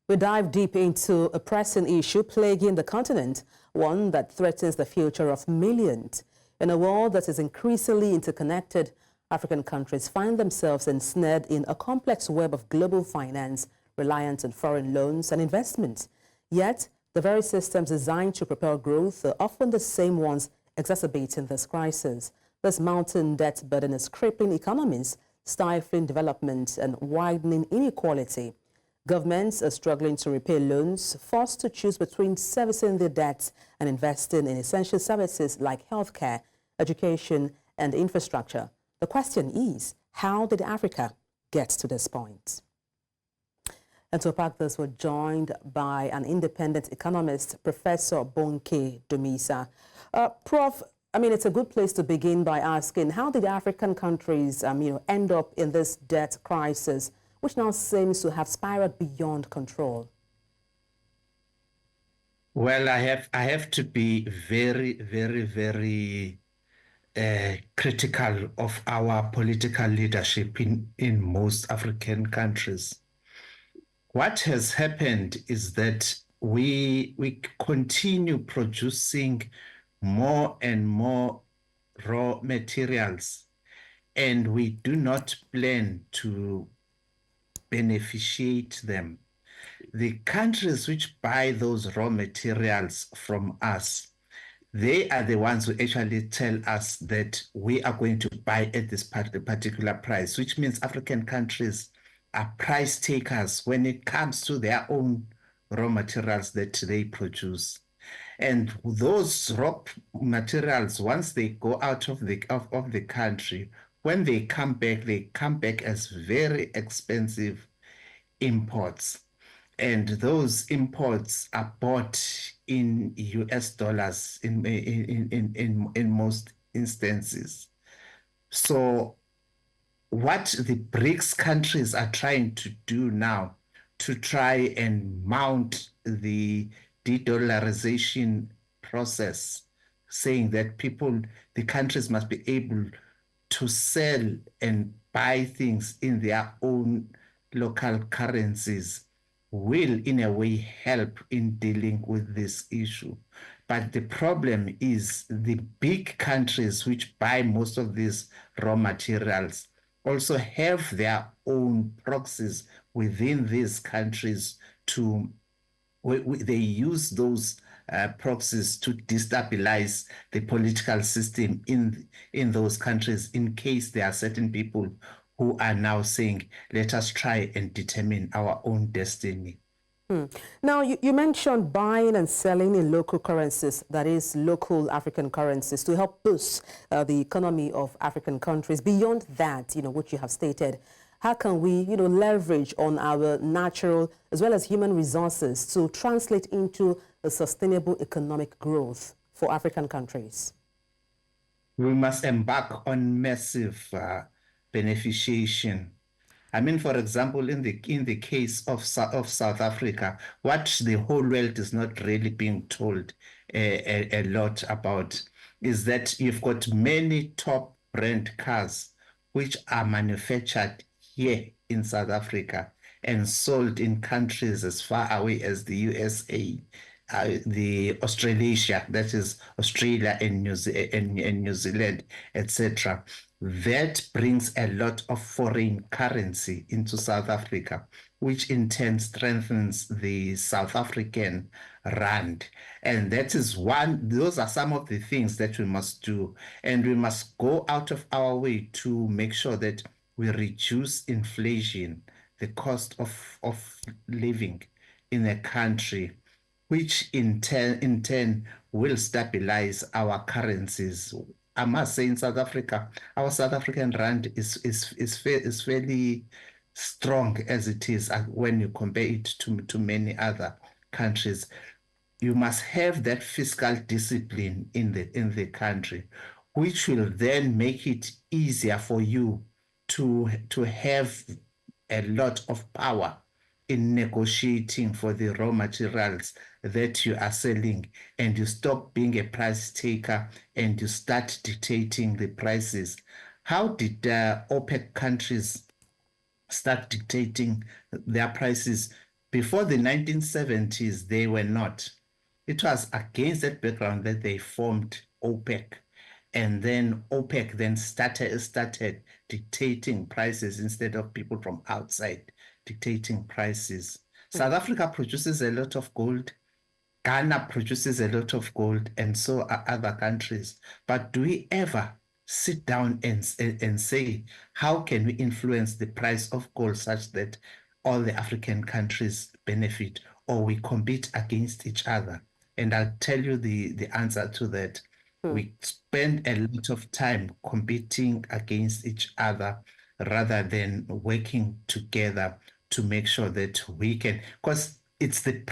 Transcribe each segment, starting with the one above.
We dive deep into a pressing issue plaguing the continent, one that threatens the future of millions. In a world that is increasingly interconnected, African countries find themselves ensnared in a complex web of global finance, reliant on foreign loans and investments. Yet, the very systems designed to propel growth are often the same ones exacerbating this crisis. This mounting debt burden is crippling economies, stifling development and widening inequality. Governments are struggling to repay loans, forced to choose between servicing their debts and investing in essential services like healthcare, education, and infrastructure. The question is, how did Africa get to this point? And to unpack this, we're joined by an independent economist, Professor Bonke Dumisa. Prof, it's a good place to begin by asking, how did African countries, end up in this debt crisis, which now seems to have spiraled beyond control? Well, I have to be very, very, very critical of our political leadership in most African countries. What has happened is that we continue producing more and more raw materials, and we do not plan to beneficiate them. The countries which buy those raw materials from us, they are the ones who actually tell us that we are going to buy at this particular price, which means African countries are price takers when it comes to their own raw materials that they produce. And those raw materials, once they go out of the country, when they come back as very expensive imports. And those imports are bought in US dollars in most instances. So what the BRICS countries are trying to do now to try and mount the de-dollarization process, saying that the countries must be able to sell and buy things in their own local currencies, will in a way help in dealing with this issue. But the problem is the big countries which buy most of these raw materials also have their own proxies within these countries they use those proxies to destabilize the political system in those countries, in case there are certain people who are now saying, let us try and determine our own destiny. Now, you mentioned buying and selling in local currencies, that is local African currencies, to help boost the economy of African countries. Beyond that, which you have stated, how can we, leverage on our natural as well as human resources to translate into a sustainable economic growth for African countries? We must embark on massive beneficiation. For example, in the case of South Africa, what the whole world is not really being told a lot about is that you've got many top brand cars which are manufactured here in South Africa and sold in countries as far away as the USA, the Australasia, that is Australia and New Zealand, etc. That brings a lot of foreign currency into South Africa, which in turn strengthens the South African rand. And those are some of the things that we must do. And we must go out of our way to make sure that we reduce inflation, the cost of living in a country, which in turn will stabilize our currencies. I must say, in South Africa, our South African rand is fairly strong as it is when you compare it to many other countries. You must have that fiscal discipline in the country, which will then make it easier for you to have a lot of power in negotiating for the raw materials that you are selling, and you stop being a price taker and you start dictating the prices. How did OPEC countries start dictating their prices? Before the 1970s, they were not. It was against that background that they formed OPEC. And then OPEC then started dictating prices instead of people from outside dictating prices. South Africa produces a lot of gold. Ghana produces a lot of gold, and so are other countries. But do we ever sit down and say, how can we influence the price of gold such that all the African countries benefit, or we compete against each other? And I'll tell you the answer to that. We spend a lot of time competing against each other rather than working together to make sure that we can, because it's the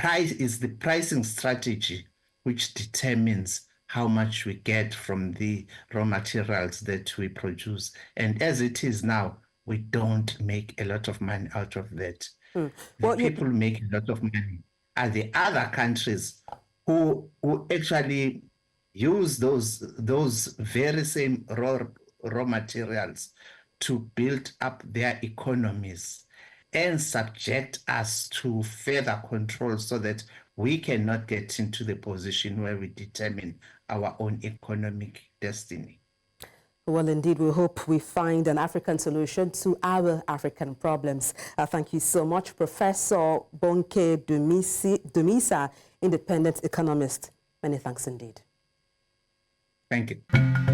pricing strategy which determines how much we get from the raw materials that we produce. And as it is now, we don't make a lot of money out of that. Well, The people make a lot of money are the other countries who actually use those very same raw materials to build up their economies and subject us to further control so that we cannot get into the position where we determine our own economic destiny. Well, indeed, we hope we find an African solution to our African problems. Thank you so much, Professor Bonke Dumisa, independent economist. Many thanks indeed. Thank you.